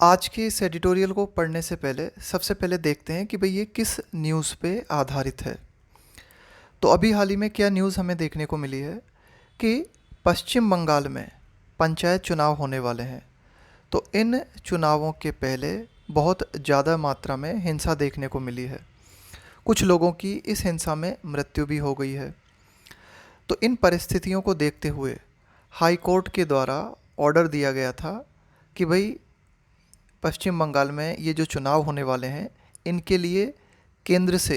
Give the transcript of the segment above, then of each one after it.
आज के इस एडिटोरियल को पढ़ने से पहले सबसे पहले देखते हैं कि भाई ये किस न्यूज़ पे आधारित है। तो अभी हाल ही में क्या न्यूज़ हमें देखने को मिली है कि पश्चिम बंगाल में पंचायत चुनाव होने वाले हैं। तो इन चुनावों के पहले बहुत ज़्यादा मात्रा में हिंसा देखने को मिली है। कुछ लोगों की इस हिंसा में मृत्यु भी हो गई है। तो इन परिस्थितियों को देखते हुए हाई कोर्ट के द्वारा ऑर्डर दिया गया था कि भाई पश्चिम बंगाल में ये जो चुनाव होने वाले हैं इनके लिए केंद्र से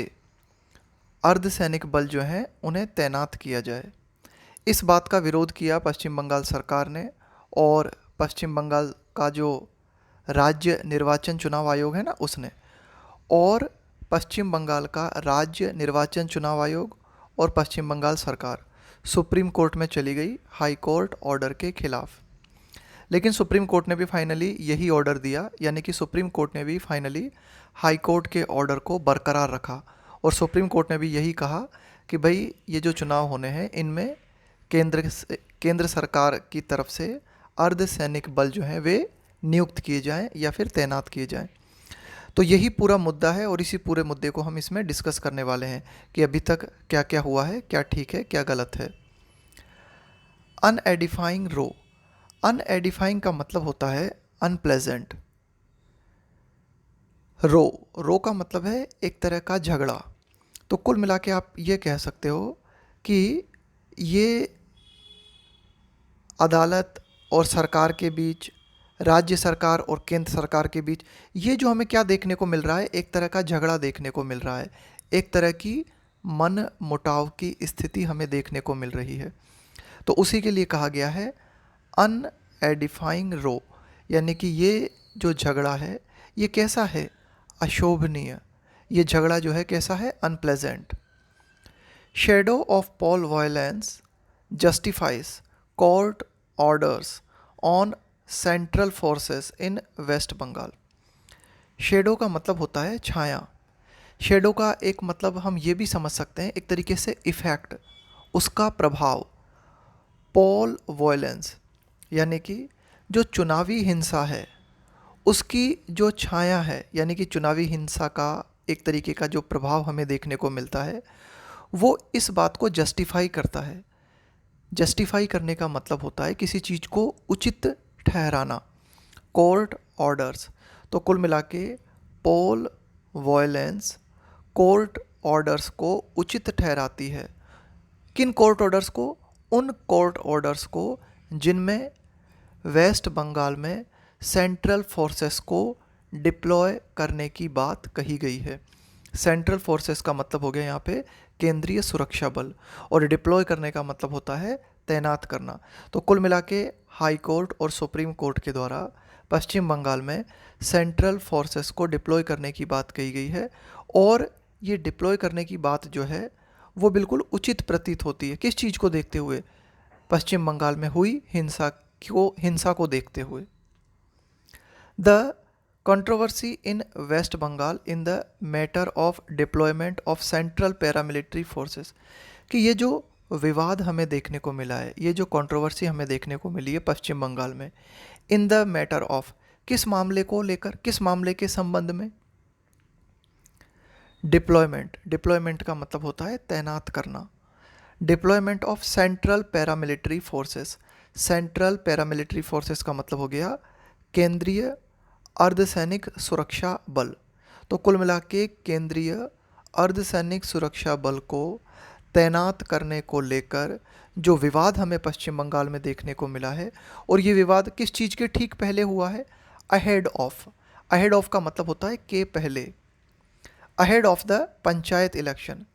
अर्धसैनिक बल जो हैं उन्हें तैनात किया जाए। इस बात का विरोध किया पश्चिम बंगाल सरकार ने, और पश्चिम बंगाल का जो राज्य निर्वाचन चुनाव आयोग है ना उसने, और पश्चिम बंगाल का राज्य निर्वाचन चुनाव आयोग और पश्चिम बंगाल सरकार सुप्रीम कोर्ट में चली गई हाई कोर्ट ऑर्डर के खिलाफ। लेकिन सुप्रीम कोर्ट ने भी फाइनली यही ऑर्डर दिया, यानी कि सुप्रीम कोर्ट ने भी फाइनली हाई कोर्ट के ऑर्डर को बरकरार रखा और सुप्रीम कोर्ट ने भी यही कहा कि भाई ये जो चुनाव होने हैं इनमें केंद्र सरकार की तरफ से अर्धसैनिक बल जो हैं वे नियुक्त किए जाएं या फिर तैनात किए जाएं। तो यही पूरा मुद्दा है और इसी पूरे मुद्दे को हम इसमें डिस्कस करने वाले हैं कि अभी तक क्या क्या हुआ है, क्या ठीक है, क्या गलत है। अनएडिफाइंग रो। अनएडिफाइंग का मतलब होता है अनप्लेजेंट। रो का मतलब है एक तरह का झगड़ा। तो कुल मिला के आप ये कह सकते हो कि ये अदालत और सरकार के बीच, राज्य सरकार और केंद्र सरकार के बीच ये जो हमें क्या देखने को मिल रहा है, एक तरह का झगड़ा देखने को मिल रहा है, एक तरह की मन मुटाव की स्थिति हमें देखने को मिल रही है। तो उसी के लिए कहा गया है अनएडिफाइंग रो, यानी कि ये जो झगड़ा है ये कैसा है, अशोभनीय। ये झगड़ा जो है कैसा है, unpleasant. Shadow of poll violence justifies court orders on central forces in West Bengal. Shadow का मतलब होता है छाया। शेडो का एक मतलब हम ये भी समझ सकते हैं एक तरीके से इफ़ेक्ट, उसका प्रभाव। पॉल वायलेंस यानी कि जो चुनावी हिंसा है उसकी जो छाया है, यानी कि चुनावी हिंसा का एक तरीके का जो प्रभाव हमें देखने को मिलता है वो इस बात को जस्टिफाई करता है। जस्टिफाई करने का मतलब होता है किसी चीज़ को उचित ठहराना। कोर्ट ऑर्डर्स, तो कुल मिला के पोल वायलेंस कोर्ट ऑर्डर्स को उचित ठहराती है। किन कोर्ट ऑर्डर्स को? उन कोर्ट ऑर्डर्स को जिनमें वेस्ट बंगाल में सेंट्रल फोर्सेस को डिप्लॉय करने की बात कही गई है। सेंट्रल फोर्सेस का मतलब हो गया यहाँ पे केंद्रीय सुरक्षा बल, और डिप्लॉय करने का मतलब होता है तैनात करना। तो कुल मिला के हाई कोर्ट और सुप्रीम कोर्ट के द्वारा पश्चिम बंगाल में सेंट्रल फोर्सेस को डिप्लॉय करने की बात कही गई है, और ये डिप्लॉय करने की बात जो है वो बिल्कुल उचित प्रतीत होती है। किस चीज़ को देखते हुए? पश्चिम बंगाल में हुई हिंसा को देखते हुए। The controversy in West Bengal in the matter of deployment of central paramilitary forces, कि ये जो विवाद हमें देखने को मिला है, ये जो कंट्रोवर्सी हमें देखने को मिली है पश्चिम बंगाल में, इन द मैटर ऑफ, किस मामले को लेकर, किस मामले के संबंध में? डिप्लॉयमेंट। डिप्लॉयमेंट का मतलब होता है तैनात करना। Deployment of central paramilitary forces. Central paramilitary forces का मतलब हो गया केंद्रीय अर्धसैनिक सुरक्षा बल। तो कुल मिला के केंद्रीय अर्धसैनिक सुरक्षा बल को तैनात करने को लेकर जो विवाद हमें पश्चिम बंगाल में देखने को मिला है, और ये विवाद किस चीज़ के ठीक पहले हुआ है? Ahead of. अहेड ऑफ का मतलब होता है के पहले, ahead of the panchayat election.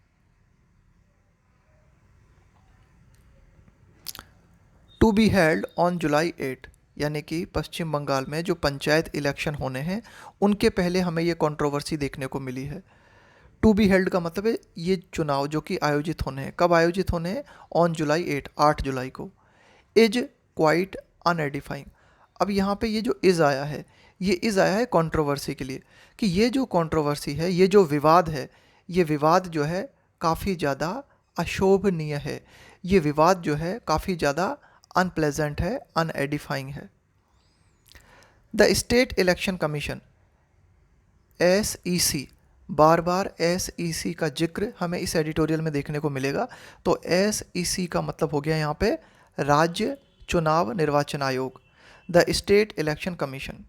To be held on July 8, यानी कि पश्चिम बंगाल में जो पंचायत इलेक्शन होने हैं उनके पहले हमें ये कंट्रोवर्सी देखने को मिली है। टू बी हेल्ड का मतलब है ये चुनाव जो कि आयोजित होने हैं, कब आयोजित होने हैं? ऑन जुलाई 8, 8 जुलाई को। Is quite अनएडिफाइंग। अब यहाँ पे ये जो इज़ आया है, ये इज़ आया है कंट्रोवर्सी के लिए, कि ये जो कंट्रोवर्सी है, ये जो विवाद है, ये विवाद जो है काफ़ी ज़्यादा अशोभनीय है। ये विवाद जो है काफ़ी ज़्यादा अनप्लेजेंट है, अनएडिफाइंग है। The state election commission, SEC, bar bar SEC का जिक्र हमें इस एडिटोरियल में देखने को मिलेगा। तो SEC का मतलब हो गया यहाँ पे राज्य चुनाव निर्वाचन आयोग, the state election commission.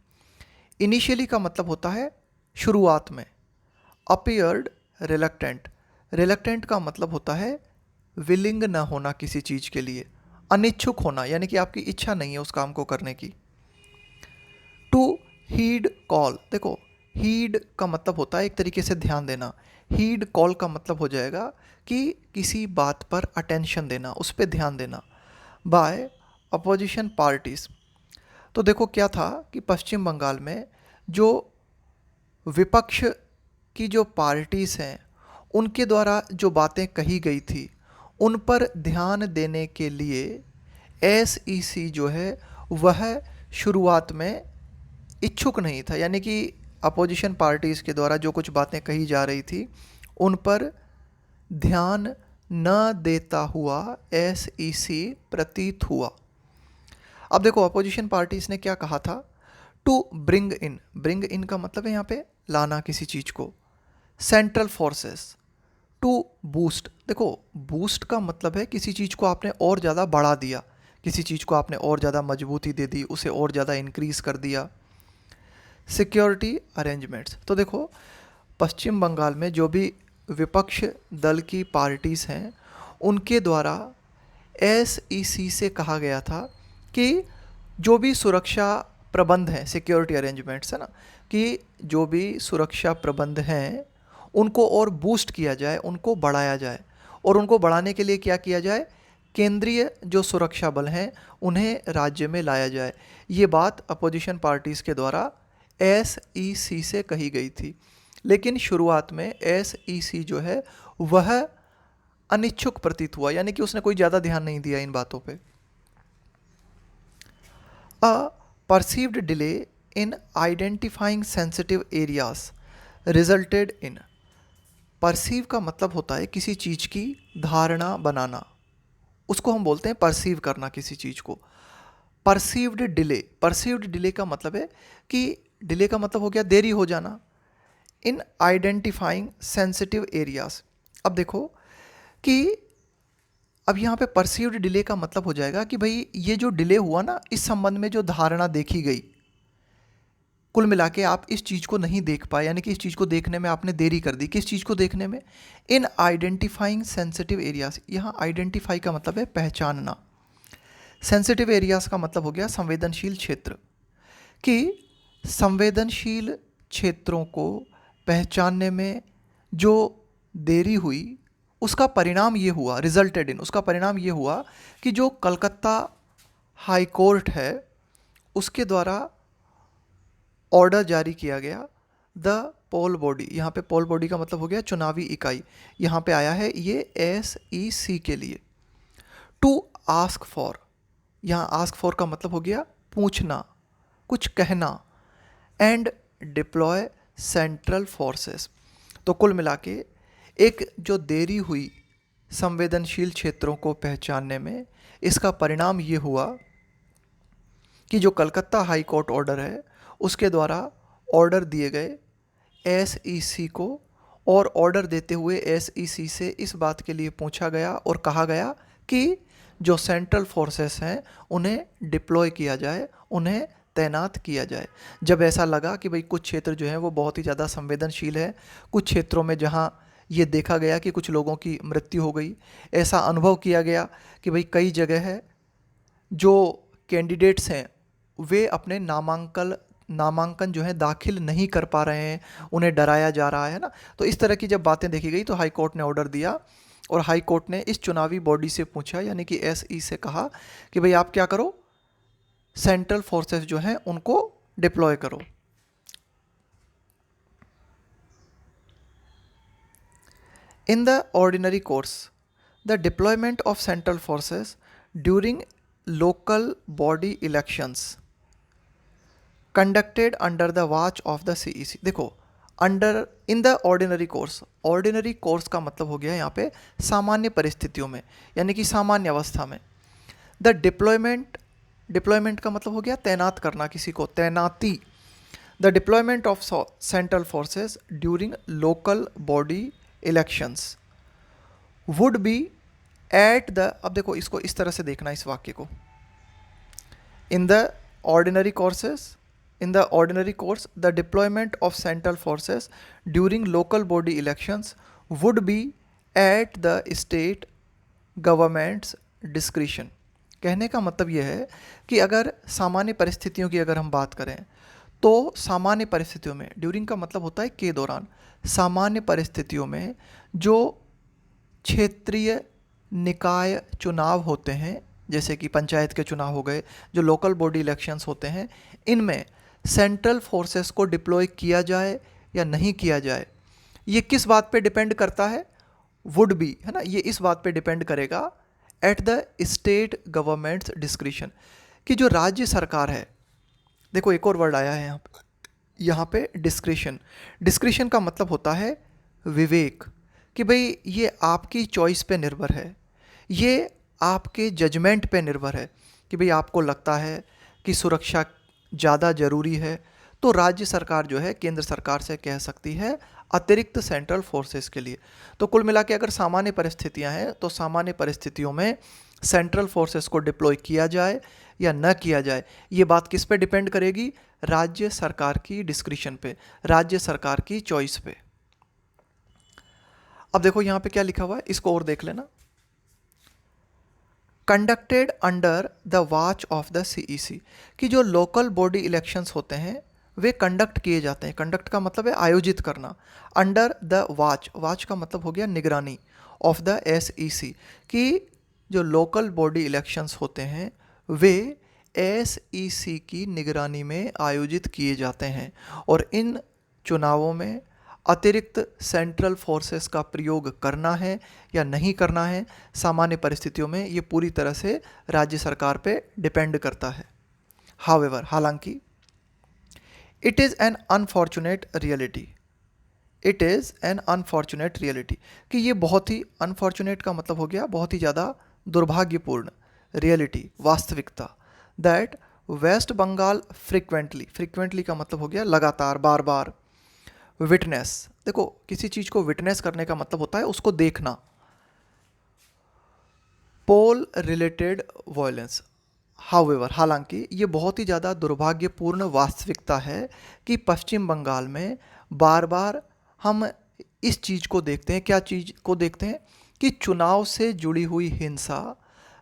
Initially का मतलब होता है शुरुआत में। अपीयर्ड रिलक्टेंट, रिलक्टेंट का मतलब होता है विलिंग न होना किसी चीज़ के लिए, अनिच्छुक होना, यानी कि आपकी इच्छा नहीं है उस काम को करने की। टू हीड कॉल, देखो हीड का मतलब होता है एक तरीके से ध्यान देना, हीड कॉल का मतलब हो जाएगा कि किसी बात पर अटेंशन देना, उस पर ध्यान देना। बाय अपोजिशन पार्टीज, तो देखो क्या था कि पश्चिम बंगाल में जो विपक्ष की जो पार्टीज़ हैं उनके द्वारा जो बातें कही गई थी उन पर ध्यान देने के लिए SEC जो है वह शुरुआत में इच्छुक नहीं था, यानी कि अपोजिशन पार्टीज़ के द्वारा जो कुछ बातें कही जा रही थी उन पर ध्यान न देता हुआ SEC प्रतीत हुआ। अब देखो अपोजिशन पार्टीज़ ने क्या कहा था, to bring in, bring in का मतलब है यहाँ पे लाना किसी चीज़ को, सेंट्रल फोर्सेस, टू बूस्ट, देखो बूस्ट का मतलब है किसी चीज़ को आपने और ज़्यादा बढ़ा दिया, किसी चीज़ को आपने और ज़्यादा मजबूती दे दी, उसे और ज़्यादा इंक्रीज़ कर दिया। सिक्योरिटी अरेंजमेंट्स, तो देखो पश्चिम बंगाल में जो भी विपक्ष दल की पार्टीज़ हैं उनके द्वारा SEC से कहा गया था कि जो भी सुरक्षा प्रबंध हैं, सिक्योरिटी अरेंजमेंट्स है ना, कि जो भी सुरक्षा प्रबंध हैं उनको और बूस्ट किया जाए, उनको बढ़ाया जाए। और उनको बढ़ाने के लिए क्या किया जाए, केंद्रीय जो सुरक्षा बल हैं उन्हें राज्य में लाया जाए। ये बात अपोजिशन पार्टीज़ के द्वारा SEC से कही गई थी, लेकिन शुरुआत में SEC जो है वह अनिच्छुक प्रतीत हुआ, यानी कि उसने कोई ज़्यादा ध्यान नहीं दिया इन बातों पे। A perceived delay in identifying sensitive areas resulted in, perceive का मतलब होता है किसी चीज़ की धारणा बनाना, उसको हम बोलते हैं परसीव करना किसी चीज़ को। परसीव्ड डिले, परसीव्ड डिले का मतलब है कि डिले का मतलब हो गया देरी हो जाना। इन आइडेंटिफाइंग सेंसिटिव एरियाज, अब देखो कि अब यहाँ पे परसीव्ड डिले का मतलब हो जाएगा कि भाई ये जो डिले हुआ ना, इस संबंध में जो धारणा देखी गई, कुल मिला के आप इस चीज़ को नहीं देख पाए, यानी कि इस चीज़ को देखने में आपने देरी कर दी। किस चीज़ को देखने में, इन आइडेंटिफाइंग सेंसिटिव एरियाज, यहाँ आइडेंटिफाई का मतलब है पहचानना, सेंसिटिव एरियाज का मतलब हो गया संवेदनशील क्षेत्र, कि संवेदनशील क्षेत्रों को पहचानने में जो देरी हुई उसका परिणाम ये हुआ, रिजल्टेड इन, उसका परिणाम ये हुआ कि जो कलकत्ता हाई कोर्ट है उसके द्वारा ऑर्डर जारी किया गया, द पोल बॉडी, यहाँ पे पोल बॉडी का मतलब हो गया चुनावी इकाई, यहाँ पे आया है ये SEC के लिए। टू आस्क फॉर, यहाँ आस्क फॉर का मतलब हो गया पूछना, कुछ कहना। एंड डिप्लॉय सेंट्रल फोर्सेस, तो कुल मिला के एक जो देरी हुई संवेदनशील क्षेत्रों को पहचानने में, इसका परिणाम ये हुआ कि जो कलकत्ता हाई कोर्ट ऑर्डर है उसके द्वारा ऑर्डर दिए गए SEC को, और ऑर्डर देते हुए SEC से इस बात के लिए पूछा गया और कहा गया कि जो सेंट्रल फोर्सेस हैं उन्हें डिप्लॉय किया जाए, उन्हें तैनात किया जाए। जब ऐसा लगा कि भाई कुछ क्षेत्र जो हैं वो बहुत ही ज़्यादा संवेदनशील है, कुछ क्षेत्रों में जहाँ ये देखा गया कि कुछ लोगों की मृत्यु हो गई, ऐसा अनुभव किया गया कि भाई कई जगह है जो कैंडिडेट्स हैं वे अपने नामांकन जो है दाखिल नहीं कर पा रहे हैं, उन्हें डराया जा रहा है ना। तो इस तरह की जब बातें देखी गई तो हाई कोर्ट ने ऑर्डर दिया, और हाई कोर्ट ने इस चुनावी बॉडी से पूछा, यानी कि SE से कहा कि भाई आप क्या करो, सेंट्रल फोर्सेस जो हैं उनको डिप्लॉय करो। In the ordinary course, the deployment of central forces during local body elections conducted under the watch of the CEC, देखो under, in the ordinary course, ordinary course का मतलब हो गया यहाँ पे सामान्य परिस्थितियों में, यानी कि सामान्य अवस्था में। द डिप्लॉयमेंट डिप्लॉयमेंट का मतलब हो गया तैनात करना, किसी को, तैनाती। The deployment of central forces during local body elections would be at the, अब देखो इसको इस तरह से देखना इस वाक्य को, in the ordinary courses, in the ordinary course the deployment of central forces during local body elections would be at the state government's discretion। कहने का मतलब यह है कि अगर सामान्य परिस्थितियों की अगर हम बात करें तो सामान्य परिस्थितियों में, ड्यूरिंग का मतलब होता है के दौरान, सामान्य परिस्थितियों में जो क्षेत्रीय निकाय चुनाव होते हैं, जैसे कि पंचायत के चुनाव हो गए, जो लोकल बॉडी इलेक्शंस होते हैं, इनमें सेंट्रल फोर्सेस को डिप्लॉय किया जाए या नहीं किया जाए, ये किस बात पे डिपेंड करता है, वुड बी, है ना, ये इस बात पे डिपेंड करेगा at the state governments discretion, कि जो राज्य सरकार है, देखो एक और वर्ड आया है यहाँ पे डिस्क्रिशन। डिस्क्रिशन का मतलब होता है विवेक, कि भाई ये आपकी चॉइस पे निर्भर है, ये आपके जजमेंट पे निर्भर है, कि भाई आपको लगता है कि सुरक्षा ज़्यादा ज़रूरी है, तो राज्य सरकार जो है केंद्र सरकार से कह सकती है अतिरिक्त सेंट्रल फोर्सेस के लिए। तो कुल मिला के अगर सामान्य परिस्थितियां हैं तो सामान्य परिस्थितियों में सेंट्रल फोर्सेस को डिप्लॉय किया जाए या न किया जाए, ये बात किस पे डिपेंड करेगी, राज्य सरकार की डिस्क्रिशन पे, राज्य सरकार की चॉइस पे। अब देखो यहाँ पे क्या लिखा हुआ है, इसको और देख लेना। Conducted under the watch of the CEC, कि जो लोकल बॉडी इलेक्शंस होते हैं वे कंडक्ट किए जाते हैं, कंडक्ट का मतलब है आयोजित करना, अंडर द वॉच, वॉच का मतलब हो गया निगरानी, ऑफ द एसईसी, कि जो लोकल बॉडी इलेक्शंस होते हैं वे एसईसी की निगरानी में आयोजित किए जाते हैं, और इन चुनावों में अतिरिक्त सेंट्रल फोर्सेस का प्रयोग करना है या नहीं करना है, सामान्य परिस्थितियों में ये पूरी तरह से राज्य सरकार पे डिपेंड करता है। हाउएवर, हालांकि it is an unfortunate reality, it is an unfortunate reality, कि ये बहुत ही, अनफॉर्चुनेट का मतलब हो गया बहुत ही ज़्यादा दुर्भाग्यपूर्ण, रियलिटी वास्तविकता, that West Bengal frequently, frequently का मतलब हो गया लगातार, बार बार, विटनेस, देखो किसी चीज़ को विटनेस करने का मतलब होता है उसको देखना, पोल रिलेटेड वायलेंस। हाउएवर, हालांकि ये बहुत ही ज़्यादा दुर्भाग्यपूर्ण वास्तविकता है कि पश्चिम बंगाल में बार बार हम इस चीज़ को देखते हैं, क्या चीज़ को देखते हैं, कि चुनाव से जुड़ी हुई हिंसा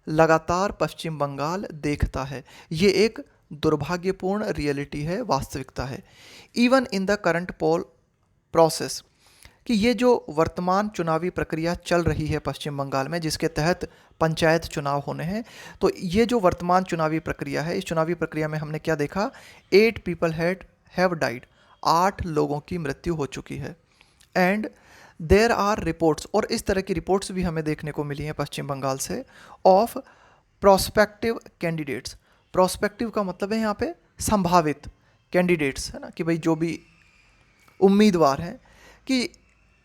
लगातार पश्चिम बंगाल देखता है, ये एक दुर्भाग्यपूर्ण रियलिटी है, वास्तविकता है। Even in the current poll process, कि ये जो वर्तमान चुनावी प्रक्रिया चल रही है पश्चिम बंगाल में, जिसके तहत पंचायत चुनाव होने हैं, तो ये जो वर्तमान चुनावी प्रक्रिया है, इस चुनावी प्रक्रिया में हमने क्या देखा, 8 पीपल हैव डाइड, 8 लोगों की मृत्यु हो चुकी है, एंड देयर आर रिपोर्ट्स, और इस तरह की रिपोर्ट्स भी हमें देखने को मिली हैं पश्चिम बंगाल से, ऑफ प्रोस्पेक्टिव कैंडिडेट्स, प्रोस्पेक्टिव का मतलब है यहाँ पे संभावित कैंडिडेट्स, है ना, कि भाई जो भी उम्मीदवार हैं, कि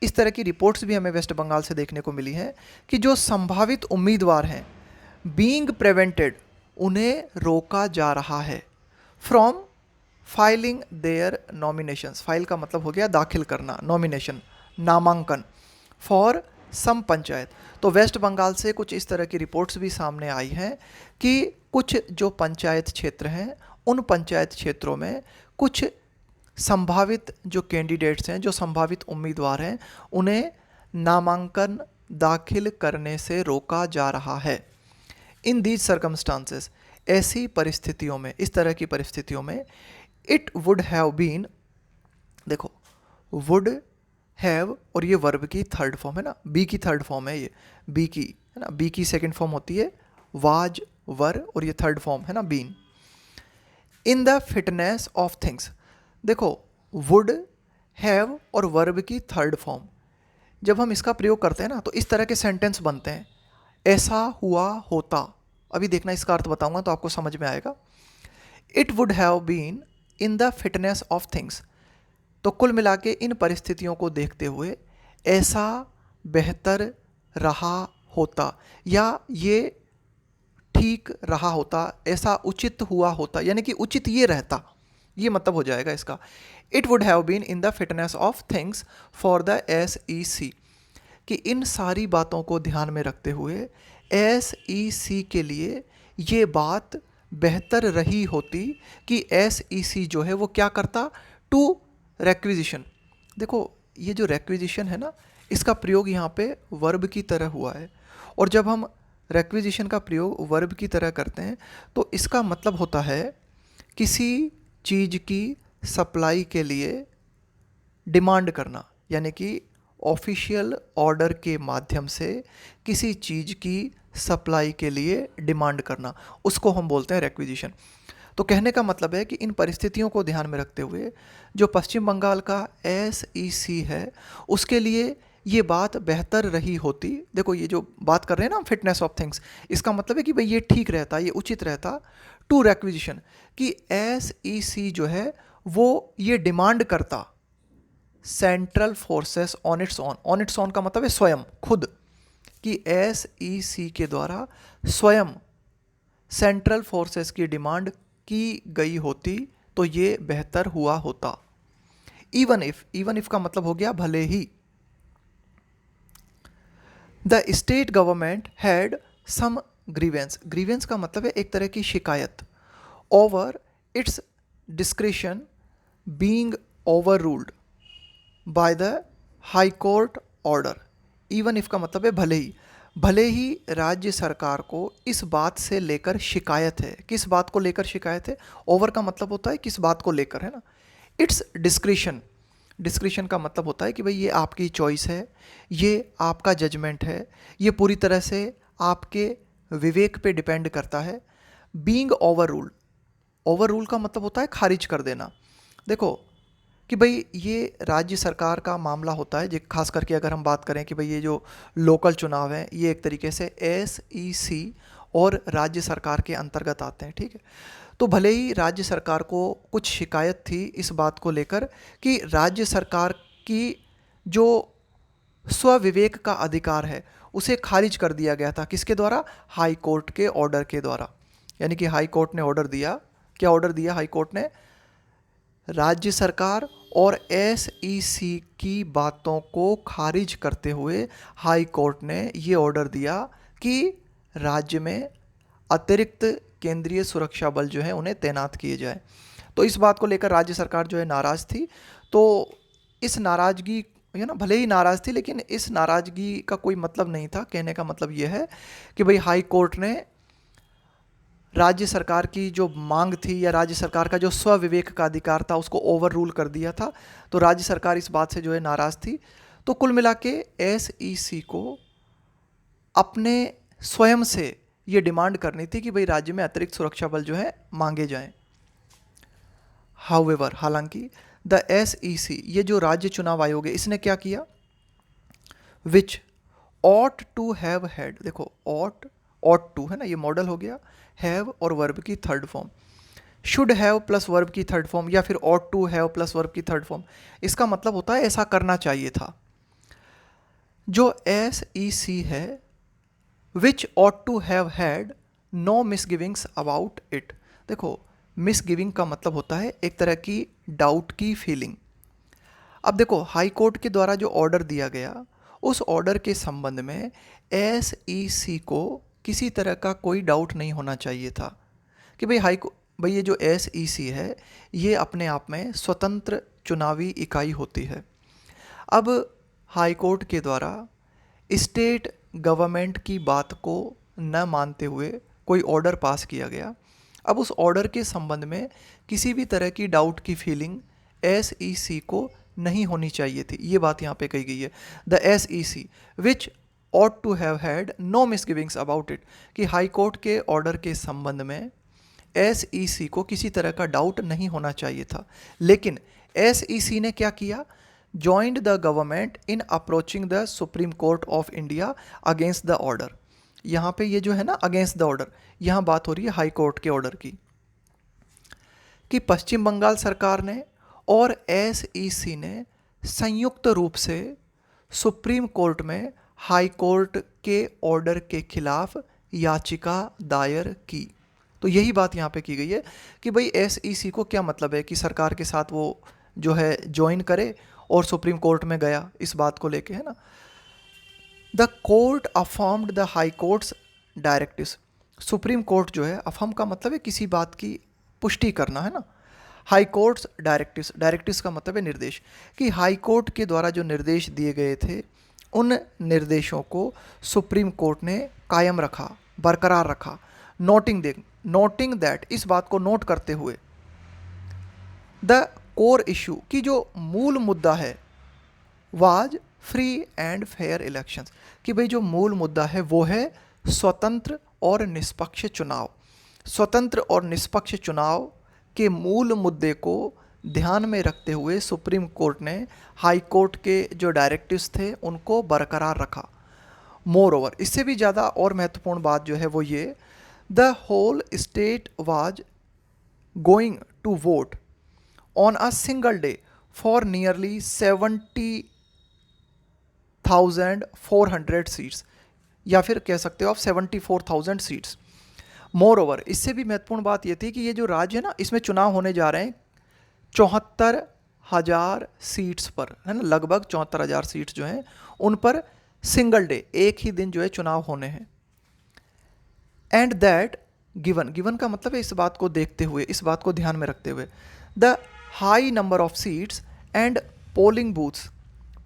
इस तरह की रिपोर्ट्स भी हमें वेस्ट बंगाल से देखने को मिली हैं कि जो संभावित उम्मीदवार हैं, बीइंग प्रिवेंटेड, उन्हें रोका जा रहा है, from filing their nominations, file का मतलब हो गया दाखिल करना, नॉमिनेशन नामांकन, फॉर सम पंचायत। तो वेस्ट बंगाल से कुछ इस तरह की रिपोर्ट्स भी सामने आई हैं कि कुछ जो पंचायत क्षेत्र हैं, उन पंचायत क्षेत्रों में कुछ संभावित जो कैंडिडेट्स हैं, जो संभावित उम्मीदवार हैं, उन्हें नामांकन दाखिल करने से रोका जा रहा है। इन दीज सर्कमस्टांसेस, ऐसी परिस्थितियों में, इस तरह की परिस्थितियों में, इट वुड हैव बीन, देखो वुड हैव, और ये वर्ब की थर्ड फॉर्म है ना, बी की थर्ड फॉर्म है, ये बी की, है ना, बी की सेकंड फॉर्म होती है वाज, वर, और ये थर्ड फॉर्म है ना been. In the fitness of things, देखो वुड हैव और वर्ब की थर्ड फॉर्म, जब हम इसका प्रयोग करते हैं ना तो इस तरह के सेंटेंस बनते हैं, ऐसा हुआ होता, अभी देखना इसका अर्थ बताऊंगा तो आपको समझ में आएगा। It would have been in the fitness of things, तो कुल मिला के इन परिस्थितियों को देखते हुए ऐसा बेहतर रहा होता, या ये ठीक रहा होता, ऐसा उचित हुआ होता, यानी कि उचित ये रहता, ये मतलब हो जाएगा इसका। It would have been in the fitness of things for the SEC, कि इन सारी बातों को ध्यान में रखते हुए SEC के लिए ये बात बेहतर रही होती कि SEC जो है वो क्या करता, टू रेक्विजिशन। देखो ये जो रेक्विजिशन है ना, इसका प्रयोग यहाँ पे वर्ब की तरह हुआ है, और जब हम रेक्विजिशन का प्रयोग वर्ब की तरह करते हैं तो इसका मतलब होता है किसी चीज़ की सप्लाई के लिए डिमांड करना, यानी कि ऑफिशियल ऑर्डर के माध्यम से किसी चीज़ की सप्लाई के लिए डिमांड करना, उसको हम बोलते हैं रेक्विजिशन। तो कहने का मतलब है कि इन परिस्थितियों को ध्यान में रखते हुए जो पश्चिम बंगाल का SEC है उसके लिए ये बात बेहतर रही होती। देखो ये जो बात कर रहे हैं ना हम फिटनेस ऑफ थिंग्स, इसका मतलब है कि भाई ये ठीक रहता, ये उचित रहता टू रेक्विजिशन, कि SEC जो है वो ये डिमांड करता central forces on it's on. On it's on का मतलब है स्वयं, खुद, कि SEC के द्वारा स्वयं सेंट्रल फोर्सेस की डिमांड की गई होती तो ये बेहतर हुआ होता। इवन इफ का मतलब हो गया भले ही। The state government had some grievance, grievance का मतलब है एक तरह की शिकायत, over its discretion being over ruled by the high court order. Even if का मतलब है भले ही राज्य सरकार को इस बात से लेकर शिकायत है। किस बात को लेकर शिकायत है? ओवर का मतलब होता है किस बात को लेकर, है ना। इट्स डिस्क्रिशन, डिस्क्रिशन का मतलब होता है कि भाई ये आपकी चॉइस है, ये आपका जजमेंट है, ये पूरी तरह से आपके विवेक पे डिपेंड करता है। Being over ruled, over rule का मतलब होता है खारिज कर देना। देखो कि भाई ये राज्य सरकार का मामला होता है, खास करके अगर हम बात करें कि भाई ये जो लोकल चुनाव हैं ये एक तरीके से SEC और राज्य सरकार के अंतर्गत आते हैं, ठीक है। तो भले ही राज्य सरकार को कुछ शिकायत थी इस बात को लेकर कि राज्य सरकार की जो स्वविवेक का अधिकार है उसे खारिज कर दिया गया था, किसके द्वारा? हाई कोर्ट के ऑर्डर के द्वारा। यानी कि हाई कोर्ट ने ऑर्डर दिया, क्या ऑर्डर दिया हाई कोर्ट ने? राज्य सरकार और SEC की बातों को खारिज करते हुए हाई कोर्ट ने ये ऑर्डर दिया कि राज्य में अतिरिक्त केंद्रीय सुरक्षा बल जो है उन्हें तैनात किए जाए। तो इस बात को लेकर राज्य सरकार जो है नाराज़ थी। तो इस नाराज़गी, है ना, भले ही नाराज़ थी लेकिन इस नाराज़गी का कोई मतलब नहीं था। कहने का मतलब ये है कि भाई हाई कोर्ट ने राज्य सरकार की जो मांग थी या राज्य सरकार का जो स्वविवेक का अधिकार था उसको ओवर रूल कर दिया था। तो राज्य सरकार इस बात से जो है नाराज़ थी। तो कुल मिला के SEC को अपने स्वयं से ये डिमांड करनी थी कि भाई राज्य में अतिरिक्त सुरक्षा बल जो है मांगे जाएं। हाउएवर, हालांकि द SEC, ये जो राज्य चुनाव आयोग है, इसने क्या किया? विच ऑट टू हैव हैड, देखो ऑट टू है ना, ये मॉडल हो गया, हैव और वर्ब की third form, should have plus verb की थर्ड फॉर्म, या फिर ought to have plus verb की थर्ड फॉर्म। इसका मतलब होता है ऐसा करना चाहिए था। जो SEC है, which ought to have had no misgivings about it. देखो मिसगिविंग का मतलब होता है एक तरह की डाउट की फीलिंग। अब देखो हाई कोर्ट के द्वारा जो ऑर्डर दिया गया उस ऑर्डर के संबंध में SEC को किसी तरह का कोई डाउट नहीं होना चाहिए था कि भाई ये जो SEC है ये अपने आप में स्वतंत्र चुनावी इकाई होती है। अब हाई कोर्ट के द्वारा स्टेट गवर्नमेंट की बात को न मानते हुए कोई ऑर्डर पास किया गया। अब उस ऑर्डर के संबंध में किसी भी तरह की डाउट की फीलिंग SEC को नहीं होनी चाहिए थी, ये बात यहाँ पे कही गई है। The SEC which ought to have had no misgivings about it, कि हाई कोर्ट के ऑर्डर के संबंध में SEC को किसी तरह का डाउट नहीं होना चाहिए था। लेकिन SEC ने क्या किया? joined the government in approaching the Supreme Court of India against the order। यहाँ पे ये जो है ना अगेंस्ट द ऑर्डर, यहाँ बात हो रही है हाई कोर्ट के ऑर्डर की, कि पश्चिम बंगाल सरकार ने और SEC ने संयुक्त रूप से सुप्रीम कोर्ट में हाई कोर्ट के ऑर्डर के खिलाफ याचिका दायर की। तो यही बात यहाँ पे की गई है कि भाई SEC को क्या मतलब है कि सरकार के साथ वो जो है ज्वाइन करे और सुप्रीम कोर्ट में गया इस बात को लेके, है ना। The court affirmed the high court's directives. Supreme court जो है, अफर्म का मतलब है किसी बात की पुष्टि करना, है ना। हाई कोर्ट्स डायरेक्टिव्स, डायरेक्टिव्स का मतलब है निर्देश, कि हाई कोर्ट के द्वारा जो निर्देश दिए गए थे उन निर्देशों को सुप्रीम कोर्ट ने कायम रखा, बरकरार रखा। नोटिंग दैट, इस बात को नोट करते हुए, द कोर इशू, की जो मूल मुद्दा है, was free and fair elections, कि भाई जो मूल मुद्दा है वो है स्वतंत्र और निष्पक्ष चुनाव। स्वतंत्र और निष्पक्ष चुनाव के मूल मुद्दे को ध्यान में रखते हुए सुप्रीम कोर्ट ने हाई कोर्ट के जो डायरेक्टिव्स थे उनको बरकरार रखा। मोर ओवर, इससे भी ज़्यादा और महत्वपूर्ण बात जो है वो ये, the whole state was going to vote on a single day for nearly 70,400 seats, या फिर कह सकते हो आप 74,000 सीट्स। मोर ओवर, इससे भी महत्वपूर्ण बात यह थी कि ये जो राज्य है ना, इसमें चुनाव होने जा रहे हैं 74,000 सीट्स पर, है ना, लगभग 74,000 सीट्स जो हैं उन पर सिंगल डे, एक ही दिन जो है चुनाव होने हैं। एंड दैट गिवन का मतलब है इस बात को देखते हुए, इस बात को ध्यान में रखते हुए, the high number of seats and polling booths,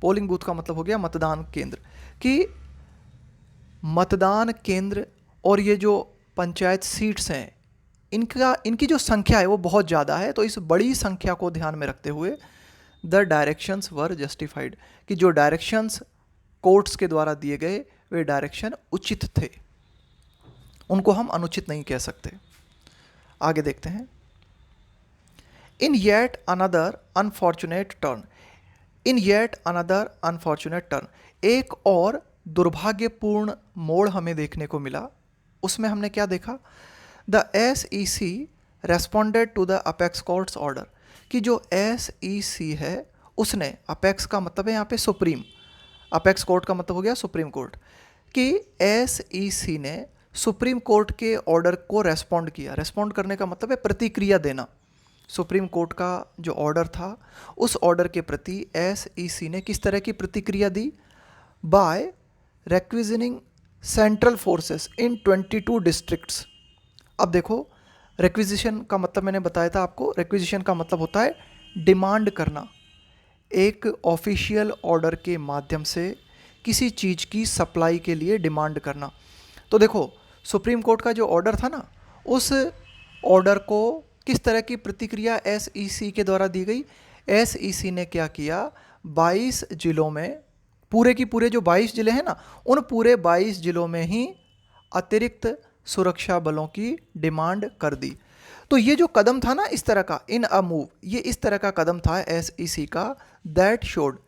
polling booth का मतलब हो गया मतदान केंद्र, कि मतदान केंद्र और ये जो पंचायत सीट्स हैं इनकी जो संख्या है वो बहुत ज़्यादा है। तो इस बड़ी संख्या को ध्यान में रखते हुए द डायरेक्शंस वर जस्टिफाइड, कि जो डायरेक्शंस कोर्ट्स के द्वारा दिए गए वे डायरेक्शन उचित थे, उनको हम अनुचित नहीं कह सकते। आगे देखते हैं। In yet another unfortunate turn, in yet another unfortunate turn, एक और दुर्भाग्यपूर्ण मोड़ हमें देखने को मिला। उसमें हमने क्या देखा, the SEC responded to the apex court's order, कि जो SEC है उसने, अपेक्स का मतलब है यहाँ पे सुप्रीम, अपेक्स कोर्ट का मतलब हो गया सुप्रीम कोर्ट, कि SEC ने सुप्रीम कोर्ट के ऑर्डर को रेस्पॉन्ड किया। रेस्पॉन्ड करने का मतलब है प्रतिक्रिया देना। सुप्रीम कोर्ट का जो ऑर्डर था उस ऑर्डर के प्रति SEC ने किस तरह की प्रतिक्रिया दी, by requisitioning central forces in 22 districts. अब देखो, रिक्विजिशन का मतलब मैंने बताया था आपको, रिक्विजिशन का मतलब होता है डिमांड करना, एक ऑफिशियल ऑर्डर के माध्यम से किसी चीज़ की सप्लाई के लिए डिमांड करना। तो देखो, सुप्रीम कोर्ट का जो ऑर्डर था ना, उस ऑर्डर को किस तरह की प्रतिक्रिया SEC के द्वारा दी गई। SEC ने क्या किया, 22 जिलों में, पूरे की पूरे जो 22 जिले हैं ना, उन पूरे 22 जिलों में ही अतिरिक्त सुरक्षा बलों की डिमांड कर दी। तो ये जो कदम था ना इस तरह का, इन अ मूव, ये इस तरह का कदम था SEC का, दैट शोड,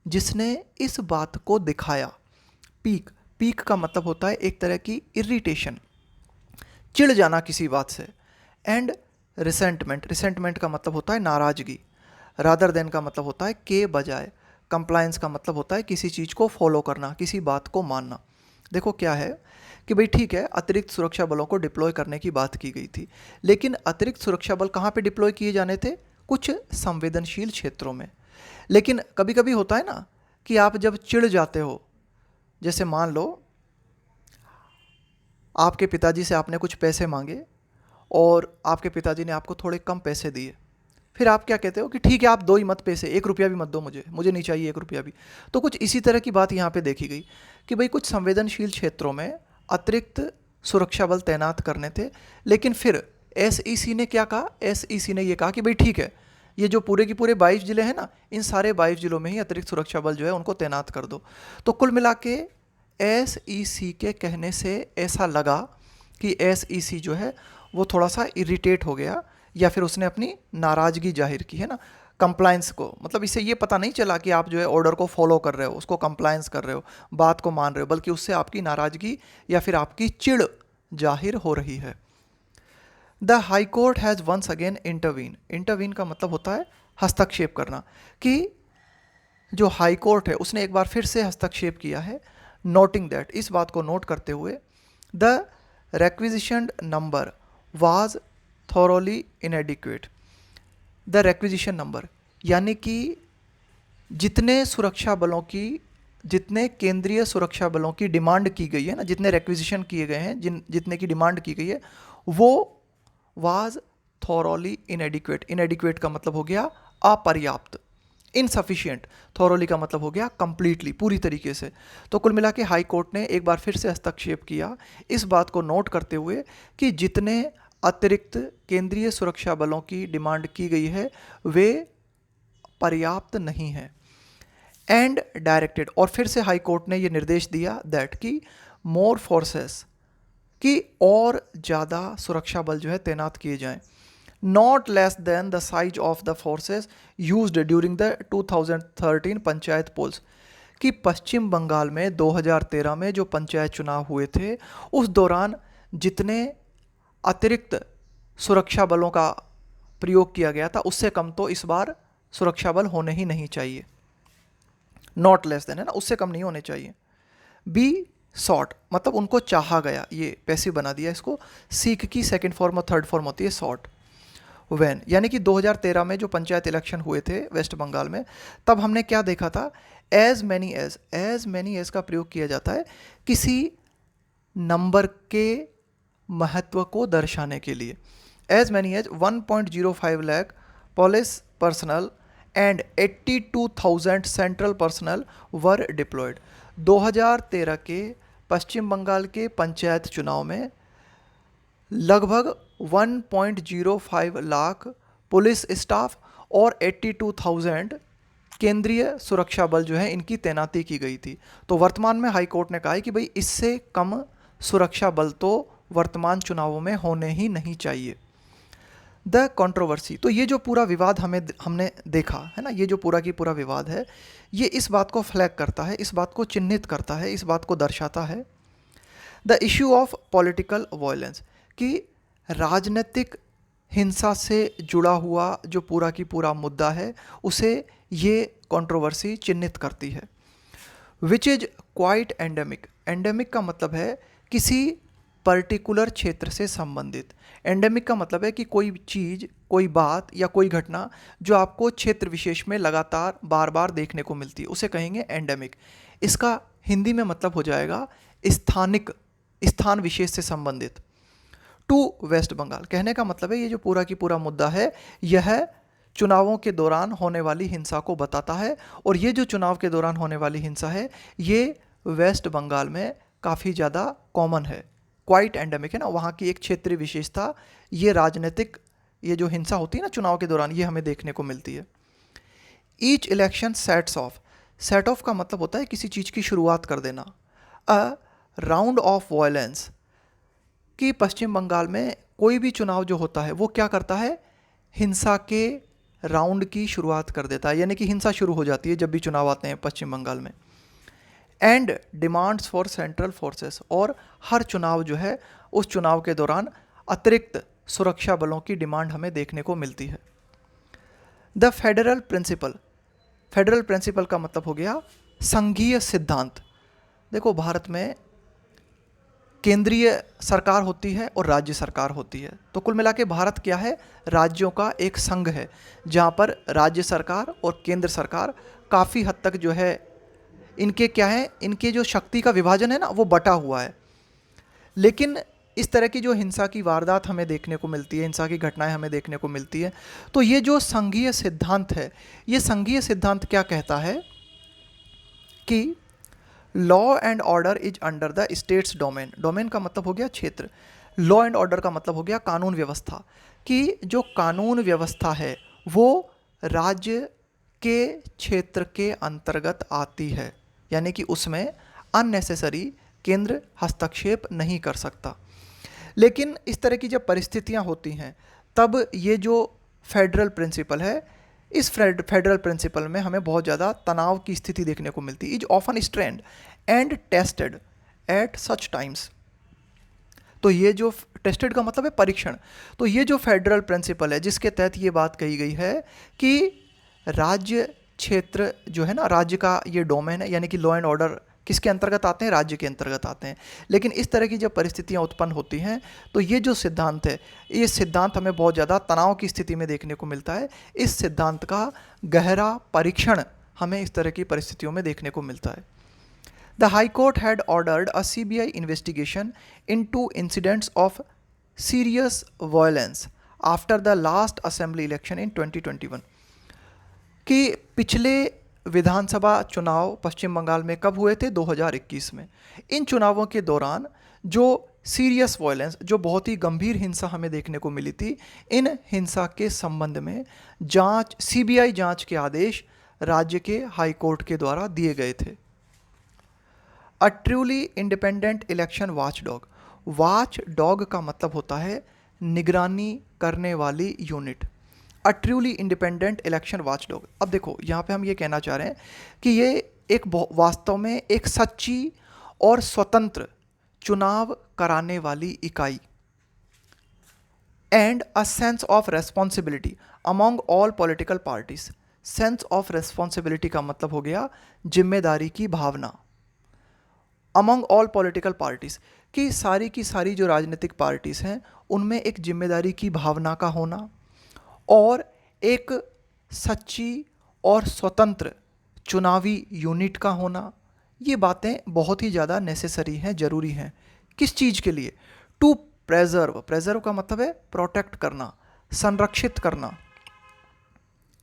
जिसने इस बात को दिखाया। पीक का मतलब होता है एक तरह की इरिटेशन, चिढ़ जाना किसी बात से। एंड रिसेंटमेंट का मतलब होता है नाराज़गी। रादर देन का मतलब होता है के बजाय। कंप्लायंस का मतलब होता है किसी चीज़ को फॉलो करना, किसी बात को मानना। देखो क्या है कि भाई ठीक है, अतिरिक्त सुरक्षा बलों को डिप्लॉय करने की बात की गई थी, लेकिन अतिरिक्त सुरक्षा बल कहाँ पे डिप्लॉय किए जाने थे, कुछ संवेदनशील क्षेत्रों में। लेकिन कभी कभी होता है ना कि आप जब चिढ़ जाते हो, जैसे मान लो आपके पिताजी से आपने कुछ पैसे मांगे और आपके पिताजी ने आपको थोड़े कम पैसे दिए, फिर आप क्या कहते हो कि ठीक है आप दो ही मत पैसे, 1 रुपया भी मत दो, मुझे नहीं चाहिए 1 रुपया भी। तो कुछ इसी तरह की बात यहाँ पे देखी गई कि भाई कुछ संवेदनशील क्षेत्रों में अतिरिक्त सुरक्षा बल तैनात करने थे, लेकिन फिर SEC ने क्या कहा, SEC ने ये कहा कि भाई ठीक है, ये जो पूरे के पूरे 22 जिले हैं ना, इन सारे 22 जिलों में ही अतिरिक्त सुरक्षा बल जो है उनको तैनात कर दो। तो कुल मिला के SEC के कहने से ऐसा लगा कि SEC जो है वो थोड़ा सा इरिटेट हो गया, या फिर उसने अपनी नाराज़गी जाहिर की, है ना, कंप्लायंस को। मतलब इससे ये पता नहीं चला कि आप जो है ऑर्डर को फॉलो कर रहे हो, उसको कंप्लायंस कर रहे हो, बात को मान रहे हो, बल्कि उससे आपकी नाराज़गी या फिर आपकी चिढ़ जाहिर हो रही है। The high court has once again intervene का मतलब होता है हस्तक्षेप करना, कि जो हाई कोर्ट है उसने एक बार फिर से हस्तक्षेप किया है। नोटिंग दैट, इस बात को नोट करते हुए, the requisitioned number was thoroughly inadequate. The requisition number यानी कि जितने केंद्रीय सुरक्षा बलों की डिमांड की गई है ना, जितने रिक्विजिशन किए गए हैं, जितने की डिमांड की गई है, वो वाज थॉरोली इनएडिक्वेट. इनएडिक्वेट का मतलब हो गया अपर्याप्त. इनसफिशिएंट. थॉरोली का मतलब हो गया कंप्लीटली, पूरी तरीके से. तो कुल मिला के हाई कोर्ट ने एक बार फिर से हस्तक्षेप किया, इस बात को नोट करते हुए कि जितने अतिरिक्त केंद्रीय सुरक्षा बलों की डिमांड की गई है वे पर्याप्त नहीं है. एंड डायरेक्टेड, और फिर से हाई कोर्ट ने यह निर्देश दिया दैट कि मोर फोर्सेस, कि और ज़्यादा सुरक्षा बल जो है तैनात किए जाएं, not less than the size of the forces used during the 2013 panchayat polls. कि पश्चिम बंगाल में 2013 में जो पंचायत चुनाव हुए थे उस दौरान जितने अतिरिक्त सुरक्षा बलों का प्रयोग किया गया था उससे कम तो इस बार सुरक्षा बल होने ही नहीं चाहिए. नॉट लेस देन है ना, उससे कम नहीं होने चाहिए. बी सॉट, मतलब उनको चाहा गया, ये पैसिव बना दिया इसको. सीख की सेकंड फॉर्म और थर्ड फॉर्म होती है सॉट. व्हेन, यानी कि 2013 में जो पंचायत इलेक्शन हुए थे वेस्ट बंगाल में, तब हमने क्या देखा था, एज मैनी एज का प्रयोग किया जाता है किसी नंबर के महत्व को दर्शाने के लिए. As many as 1.05 lakh police personal and 82,000 central personal were deployed. 2013 के पश्चिम बंगाल के पंचायत चुनाव में लगभग 1.05 लाख पुलिस स्टाफ और 82,000 केंद्रीय सुरक्षा बल जो है इनकी तैनाती की गई थी. तो वर्तमान में हाई कोर्ट ने कहा है कि भाई इससे कम सुरक्षा बल तो वर्तमान चुनावों में होने ही नहीं चाहिए. द कंट्रोवर्सी, तो ये जो पूरा विवाद हमने देखा है ना, ये जो पूरा की पूरा विवाद है, ये इस बात को फ्लैग करता है, इस बात को चिन्हित करता है, इस बात को दर्शाता है. The issue of political violence, कि राजनीतिक हिंसा से जुड़ा हुआ जो पूरा की पूरा मुद्दा है उसे ये कंट्रोवर्सी चिन्हित करती है. Which is quite endemic. Endemic का मतलब है किसी पर्टिकुलर क्षेत्र से संबंधित. एंडेमिक का मतलब है कि कोई चीज़, कोई बात या कोई घटना जो आपको क्षेत्र विशेष में लगातार बार बार देखने को मिलती है उसे कहेंगे एंडेमिक. इसका हिंदी में मतलब हो जाएगा स्थानिक, स्थान विशेष से संबंधित. टू वेस्ट बंगाल, कहने का मतलब है ये जो पूरा की पूरा मुद्दा है यह चुनावों के दौरान होने वाली हिंसा को बताता है, और ये जो चुनाव के दौरान होने वाली हिंसा है ये वेस्ट बंगाल में काफ़ी ज़्यादा कॉमन है. क्वाइट एंडेमिक है ना, वहाँ की एक क्षेत्रीय विशेषता, ये राजनीतिक, ये जो हिंसा होती है ना चुनाव के दौरान, ये हमें देखने को मिलती है. Each election sets of. Set of का मतलब होता है किसी चीज़ की शुरुआत कर देना. अ राउंड ऑफ वायलेंस, कि पश्चिम बंगाल में कोई भी चुनाव जो होता है वो क्या करता है, हिंसा के राउंड की शुरुआत कर देता है, यानी कि हिंसा शुरू हो जाती है जब भी चुनाव आते हैं पश्चिम बंगाल में. And demands for central forces, और हर चुनाव जो है उस चुनाव के दौरान अतिरिक्त सुरक्षा बलों की डिमांड हमें देखने को मिलती है. The federal principle. Federal principle का मतलब हो गया संघीय सिद्धांत. देखो, भारत में केंद्रीय सरकार होती है और राज्य सरकार होती है. तो कुल मिला के भारत क्या है, राज्यों का एक संघ है जहाँ पर राज्य सरकार और केंद्र सरकार काफ़ी हद तक जो है इनके क्या है, इनके जो शक्ति का विभाजन है ना वो बटा हुआ है. लेकिन इस तरह की जो हिंसा की वारदात हमें देखने को मिलती है, हिंसा की घटनाएं हमें देखने को मिलती है, तो ये जो संघीय सिद्धांत है, ये संघीय सिद्धांत क्या कहता है कि law and order is under the states domain. Domain का मतलब हो गया क्षेत्र, लॉ एंड ऑर्डर का मतलब हो गया कानून व्यवस्था, कि जो कानून व्यवस्था है वो राज्य के क्षेत्र के अंतर्गत आती है, यानी कि उसमें अननेसेसरी केंद्र हस्तक्षेप नहीं कर सकता. लेकिन इस तरह की जब परिस्थितियां होती हैं तब ये जो फेडरल प्रिंसिपल है, इस फेडरल प्रिंसिपल में हमें बहुत ज़्यादा तनाव की स्थिति देखने को मिलती है. Is often strained and tested at such times. तो ये जो टेस्टेड का मतलब है परीक्षण, तो ये जो फेडरल प्रिंसिपल है जिसके तहत ये बात कही गई है कि राज्य क्षेत्र जो है ना, राज्य का ये डोमेन है, यानी कि लॉ एंड ऑर्डर किसके अंतर्गत आते हैं? राज्य के अंतर्गत आते हैं। लेकिन इस तरह की जब परिस्थितियां उत्पन्न होती हैं तो ये जो सिद्धांत है, ये सिद्धांत हमें बहुत ज़्यादा तनाव की स्थिति में देखने को मिलता है। इस सिद्धांत का गहरा परीक्षण हमें इस तरह की परिस्थितियों में देखने को मिलता है। The High Court had ordered a CBI investigation into incidents of serious violence after the last assembly election in 2021 कि पिछले विधानसभा चुनाव पश्चिम बंगाल में कब हुए थे? 2021 में। इन चुनावों के दौरान जो सीरियस वायलेंस, जो बहुत ही गंभीर हिंसा हमें देखने को मिली थी, इन हिंसा के संबंध में जांच, सीबीआई जांच के आदेश राज्य के हाई कोर्ट के द्वारा दिए गए थे। A truly independent election watch dog. Watch dog का मतलब होता है निगरानी करने वाली unit. A truly independent election watch dog. अब देखो यहाँ पे हम ये कहना चाह रहे हैं कि ये एक वास्तव में एक सच्ची और स्वतंत्र चुनाव कराने वाली इकाई and a sense of responsibility among all political parties. Sense of responsibility का मतलब हो गया जिम्मेदारी की भावना। अमॉन्ग ऑल पॉलिटिकल पार्टीज की सारी जो राजनीतिक पार्टीज हैं उनमें एक जिम्मेदारी की भावना का होना और एक सच्ची और स्वतंत्र चुनावी यूनिट का होना, ये बातें बहुत ही ज़्यादा नेसेसरी हैं, ज़रूरी हैं। किस चीज़ के लिए? टू प्रेजर्व। प्रेजर्व का मतलब है प्रोटेक्ट करना, संरक्षित करना।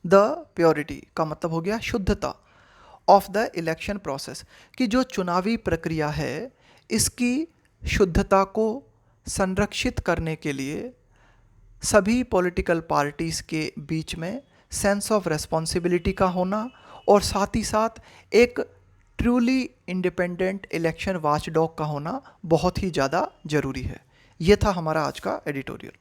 द प्योरिटी का मतलब हो गया शुद्धता ऑफ द इलेक्शन प्रोसेस, कि जो चुनावी प्रक्रिया है इसकी शुद्धता को संरक्षित करने के लिए सभी पॉलिटिकल पार्टीज़ के बीच में सेंस ऑफ रेस्पॉन्सिबिलिटी का होना और साथ ही साथ एक truly independent election watch dog का होना बहुत ही ज़्यादा ज़रूरी है। ये था हमारा आज का एडिटोरियल।